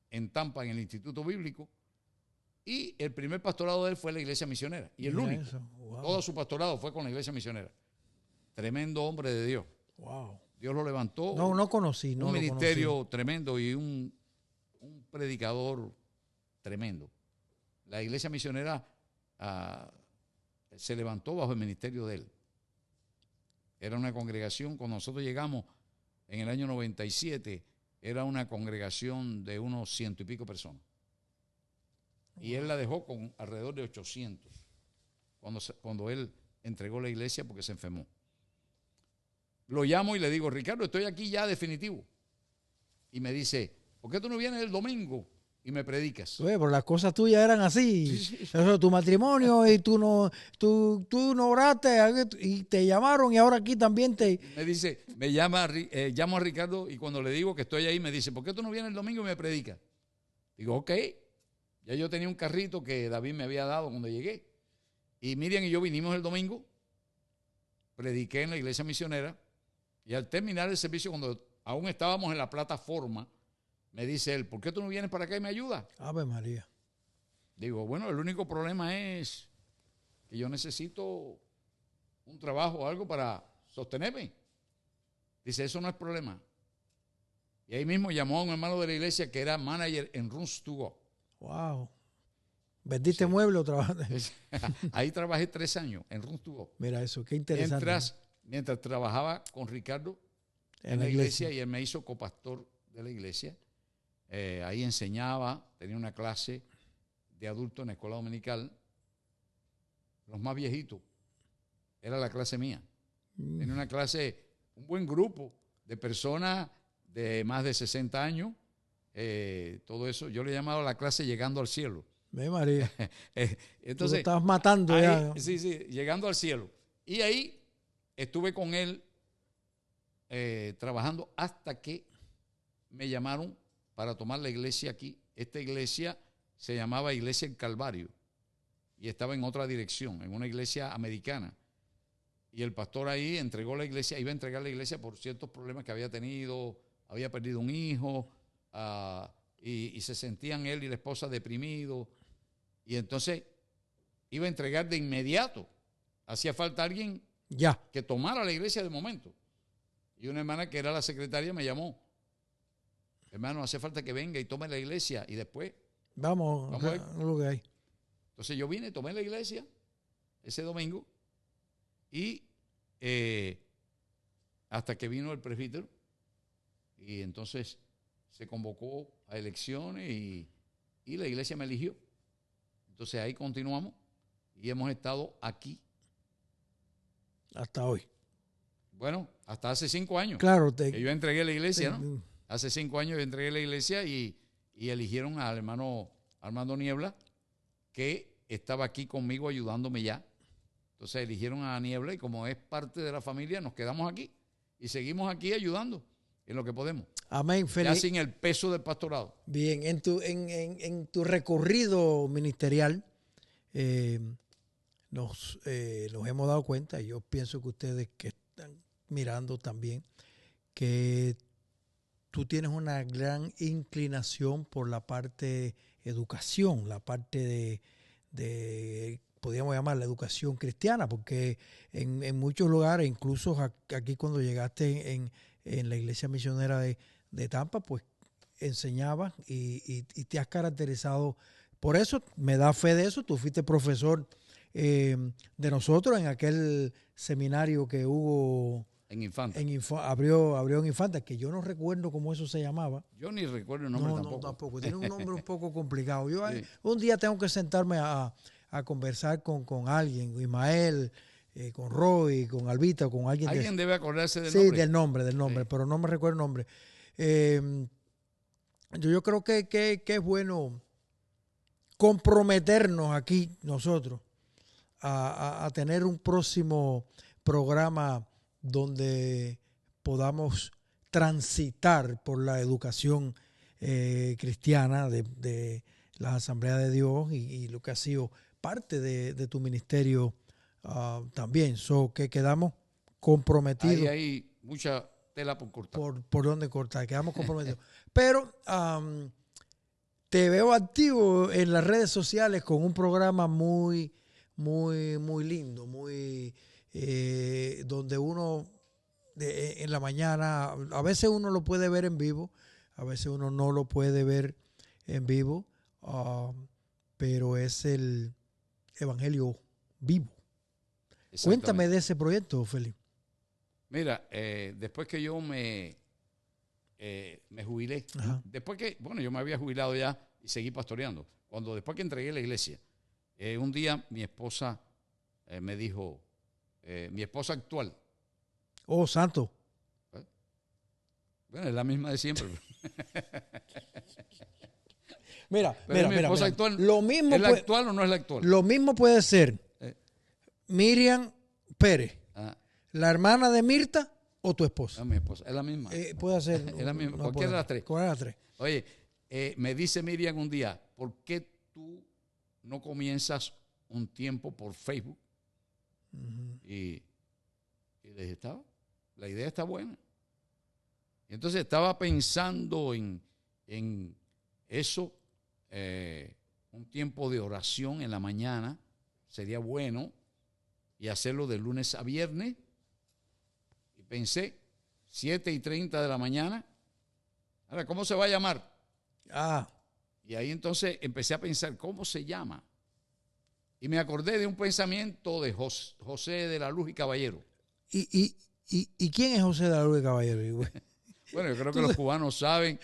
en Tampa, en el Instituto Bíblico, y el primer pastorado de él fue la iglesia misionera, y el Mira único. eso. Wow. Todo su pastorado fue con la iglesia misionera. Tremendo hombre de Dios. Wow. Dios lo levantó. No conocí, no un lo ministerio conocí. tremendo y un predicador tremendo. La iglesia misionera se levantó bajo el ministerio de él. Era una congregación, cuando nosotros llegamos en el año 97, era una congregación de unos 100 y pico personas. Y él la dejó con alrededor de 800 cuando él entregó la iglesia porque se enfermó. Lo llamo y le digo, Ricardo, estoy aquí ya definitivo. Y me dice, ¿por qué tú no vienes el domingo y me predicas? Oye, pero las cosas tuyas eran así. Sí. Eso, tu matrimonio y tú no oraste y te llamaron y ahora aquí también te... Me dice, llamo a Ricardo y cuando le digo que estoy ahí me dice, ¿por qué tú no vienes el domingo y me predicas? Digo, ok. Ya yo tenía un carrito que David me había dado cuando llegué. Y Miriam y yo vinimos el domingo, prediqué en la iglesia misionera y al terminar el servicio, cuando aún estábamos en la plataforma, me dice él, ¿por qué tú no vienes para acá y me ayudas? Ave María. Digo, bueno, el único problema es que yo necesito un trabajo o algo para sostenerme. Dice, eso no es problema. Y ahí mismo llamó a un hermano de la iglesia que era manager en Runs to Go. Wow. ¿Vendiste Sí. muebles o trabajaste? Ahí trabajé 3 años en Runs to Go. Mira eso, qué interesante. Mientras trabajaba con Ricardo en la iglesia y él me hizo copastor de la iglesia. Ahí enseñaba, tenía una clase de adultos en la escuela dominical. Los más viejitos, era la clase mía. Tenía una clase, un buen grupo de personas de más de 60 años. Todo eso, yo le he llamado a la clase Llegando al Cielo. Ve María. Entonces, tú lo estabas matando ahí, ya. Sí, Llegando al Cielo. Y ahí estuve con él trabajando hasta que me llamaron para tomar la iglesia aquí. Esta iglesia se llamaba Iglesia El Calvario y estaba en otra dirección, en una iglesia americana. Y el pastor ahí entregó la iglesia, iba a entregar la iglesia por ciertos problemas que había tenido, había perdido un hijo, y se sentían él y la esposa deprimidos. Y entonces iba a entregar de inmediato. Hacía falta alguien Ya. que tomara la iglesia de momento. Y una hermana que era la secretaria me llamó. Hermano, hace falta que venga y tome la iglesia y después. Vamos a ver lo que hay. Entonces yo vine, tomé la iglesia ese domingo y hasta que vino el presbítero y entonces se convocó a elecciones y la iglesia me eligió. Entonces ahí continuamos y hemos estado aquí. Hasta hoy. Bueno, hasta hace 5 años. Claro. Que yo entregué la iglesia, ¿no? Hace 5 años yo entregué la iglesia y eligieron al hermano Armando Niebla, que estaba aquí conmigo ayudándome ya. Entonces eligieron a Niebla y como es parte de la familia, nos quedamos aquí y seguimos aquí ayudando en lo que podemos. Amén. Ya sin el peso del pastorado. Bien, en tu recorrido ministerial nos hemos dado cuenta, y yo pienso que ustedes que están mirando también, que tú tienes una gran inclinación por la parte educación, la parte de podríamos llamar la educación cristiana, porque en muchos lugares, incluso aquí cuando llegaste en la iglesia misionera de Tampa, pues enseñabas y te has caracterizado por eso. Me da fe de eso. Tú fuiste profesor de nosotros en aquel seminario que hubo en Infanta. Abrió en Infanta, que yo no recuerdo cómo eso se llamaba. Yo ni recuerdo el nombre tampoco. No, tampoco. Tiene un nombre un poco complicado. Yo Sí. Un día tengo que sentarme a conversar con alguien, Ismael, con Roy, con Albita, con alguien. Alguien debe acordarse del sí, nombre. del nombre, sí. Pero no me recuerdo el nombre. Yo creo que es bueno comprometernos aquí nosotros a tener un próximo programa donde podamos transitar por la educación cristiana de la Asamblea de Dios y lo que ha sido parte de tu ministerio también. Que quedamos comprometidos. Hay mucha tela por cortar. Por dónde cortar, quedamos comprometidos. Pero te veo activo en las redes sociales con un programa muy lindo, donde uno en la mañana, a veces uno lo puede ver en vivo, a veces uno no lo puede ver en vivo, pero es el Evangelio Vivo. Cuéntame de ese proyecto, Felipe. Mira, después que yo me jubilé, después que, bueno, yo me había jubilado ya y seguí pastoreando. Después que entregué la iglesia, un día mi esposa me dijo, mi esposa actual. Oh, santo. Bueno, es la misma de siempre. Mira, actual, lo mismo ¿es la actual o no es la actual? Lo mismo puede ser Miriam Pérez, la hermana de Mirta o tu esposa. Mi esposa, es la misma. Puede ser. Es la misma, cualquiera de las tres. Cualquiera de las tres. Oye, me dice Miriam un día, ¿por qué tú no comienzas un tiempo por Facebook? Y le dije, la idea está buena. Y entonces estaba pensando en eso, un tiempo de oración en la mañana, sería bueno, y hacerlo de lunes a viernes. Y pensé, 7:30 de la mañana. Ahora, ¿cómo se va a llamar? Y ahí entonces empecé a pensar, ¿cómo se llama? Y me acordé de un pensamiento de José de la Luz y Caballero. ¿Y quién es José de la Luz y Caballero? Bueno, yo creo que los cubanos saben.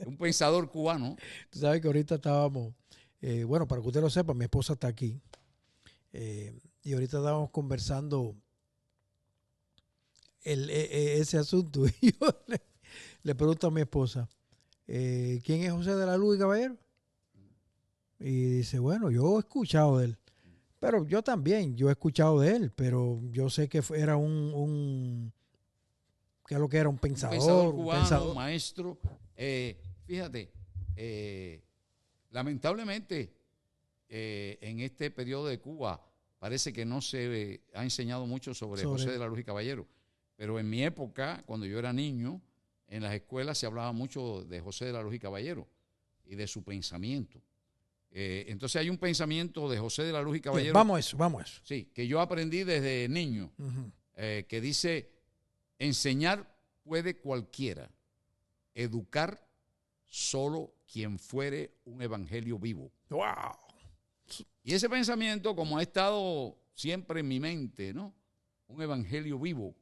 Un pensador cubano. Tú sabes que ahorita estábamos, bueno, para que usted lo sepa, mi esposa está aquí. Y ahorita estábamos conversando ese asunto. Y yo le pregunto a mi esposa, ¿quién es José de la Luz y Caballero? Y dice, bueno, yo he escuchado de él. Pero yo también, yo he escuchado de él, pero yo sé que era ¿qué es lo que era? Un pensador. Un cubano, un maestro. Fíjate, lamentablemente, en este periodo de Cuba parece que no se ha enseñado mucho sobre José de la Luz y Caballero. Pero en mi época, cuando yo era niño, en las escuelas se hablaba mucho de José de la Luz y Caballero y de su pensamiento. Entonces hay un pensamiento de José de la Luz y Caballero. Vamos a eso. Sí, que yo aprendí desde niño, que dice, enseñar puede cualquiera, educar solo quien fuere un evangelio vivo. ¡Wow! Y ese pensamiento, como ha estado siempre en mi mente, ¿no? Un evangelio vivo,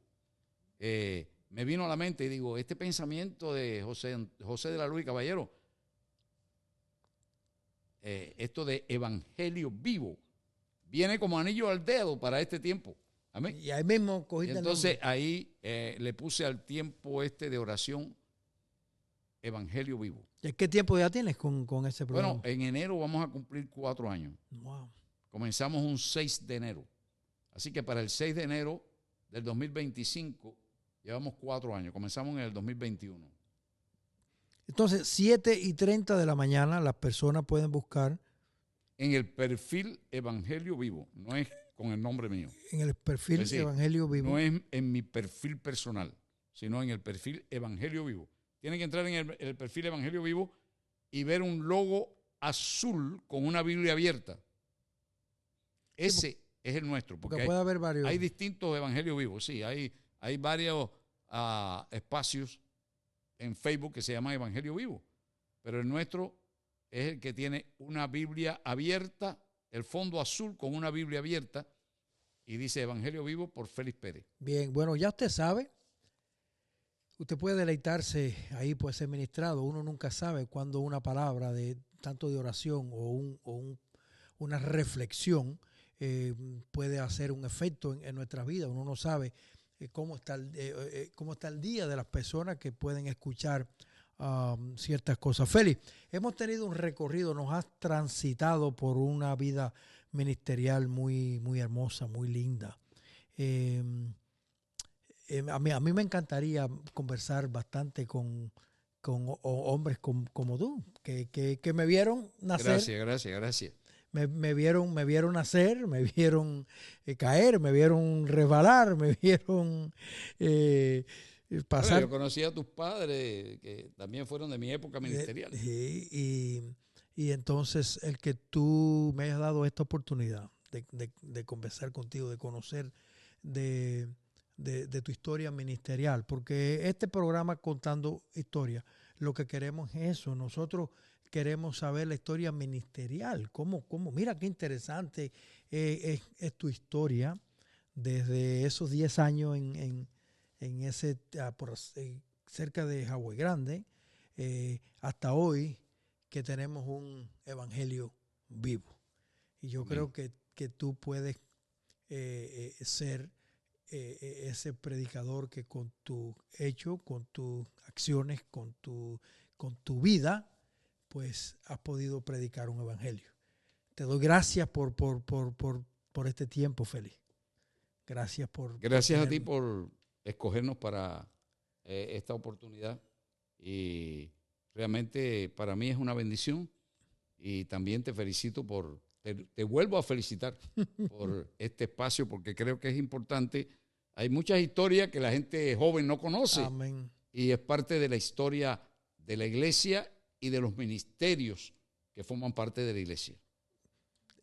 me vino a la mente y digo, este pensamiento de José de la Luz y Caballero, esto de evangelio vivo, viene como anillo al dedo para este tiempo. Amén. Y ahí mismo cogiste entonces ahí le puse al tiempo de oración evangelio vivo. ¿Y qué tiempo ya tienes con ese programa? Bueno, en enero vamos a cumplir 4 años. Wow. Comenzamos un 6 de enero. Así que para el 6 de enero del 2025 llevamos 4 años. Comenzamos en el 2021. Entonces, 7:30 de la mañana las personas pueden buscar. En el perfil Evangelio Vivo, no es con el nombre mío. En el perfil Evangelio Vivo. No es en mi perfil personal, sino en el perfil Evangelio Vivo. Tienen que entrar en el perfil Evangelio Vivo y ver un logo azul con una Biblia abierta. Ese es el nuestro. Porque puede haber varios. Hay distintos Evangelios Vivos, sí. Hay varios espacios en Facebook que se llama Evangelio Vivo. Pero el nuestro es el que tiene una Biblia abierta, el fondo azul con una Biblia abierta y dice Evangelio Vivo por Félix Pérez. Bien, bueno, ya usted sabe. Usted puede deleitarse ahí, puede ser ministrado. Uno nunca sabe cuándo una palabra tanto de oración o una reflexión puede hacer un efecto en nuestra vida. Uno no sabe cómo está el día de las personas que pueden escuchar ciertas cosas. Félix, hemos tenido un recorrido, nos has transitado por una vida ministerial muy, muy hermosa, muy linda. A mí me encantaría conversar bastante con hombres como tú, que me vieron nacer. Gracias. me vieron nacer, me vieron caer, me vieron resbalar, me vieron pasar. Bueno, yo conocí a tus padres, que también fueron de mi época ministerial. Y entonces el que tú me hayas dado esta oportunidad de conversar contigo, de conocer de tu historia ministerial, porque este programa Contando Historias, lo que queremos es eso. Nosotros queremos saber la historia ministerial. Mira qué interesante es tu historia desde esos 10 años en ese cerca de Hawái Grande hasta hoy, que tenemos un evangelio vivo. Y yo creo que tú puedes ser ese predicador que con tu hecho, con tus acciones, con tu vida, pues has podido predicar un evangelio. Te doy gracias por este tiempo, Félix. Gracias Gracias a ti por escogernos para esta oportunidad, y realmente para mí es una bendición, y también te felicito te vuelvo a felicitar por este espacio, porque creo que es importante. Hay muchas historias que la gente joven no conoce. Amén. Y es parte de la historia de la iglesia y de los ministerios que forman parte de la iglesia.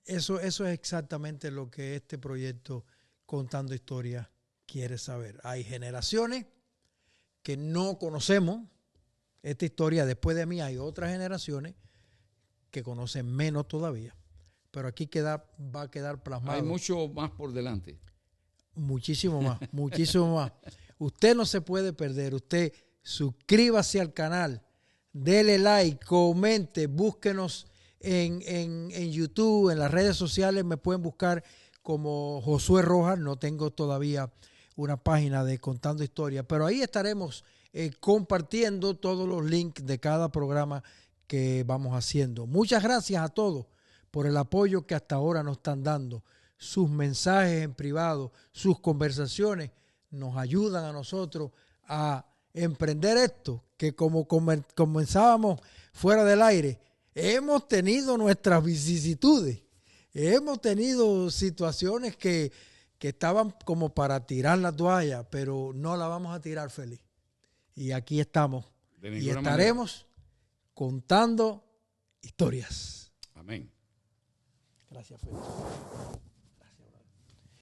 Eso es exactamente lo que este proyecto Contando Historias quiere saber. Hay generaciones que no conocemos esta historia. Después de mí hay otras generaciones que conocen menos todavía. Pero aquí va a quedar plasmado. Hay mucho más por delante. Muchísimo más, muchísimo más. Usted no se puede perder. Usted suscríbase al canal, dele like, comente, búsquenos en YouTube, en las redes sociales. Me pueden buscar como Josué Rojas. No tengo todavía una página de Contando Historias, pero ahí estaremos compartiendo todos los links de cada programa que vamos haciendo. Muchas gracias a todos por el apoyo que hasta ahora nos están dando. Sus mensajes en privado, sus conversaciones nos ayudan a nosotros a emprender esto, que como comenzábamos fuera del aire, hemos tenido nuestras vicisitudes, hemos tenido situaciones que estaban como para tirar la toalla, pero no la vamos a tirar, Félix. Y aquí estamos y estaremos contando historias. Amén. Gracias, Félix.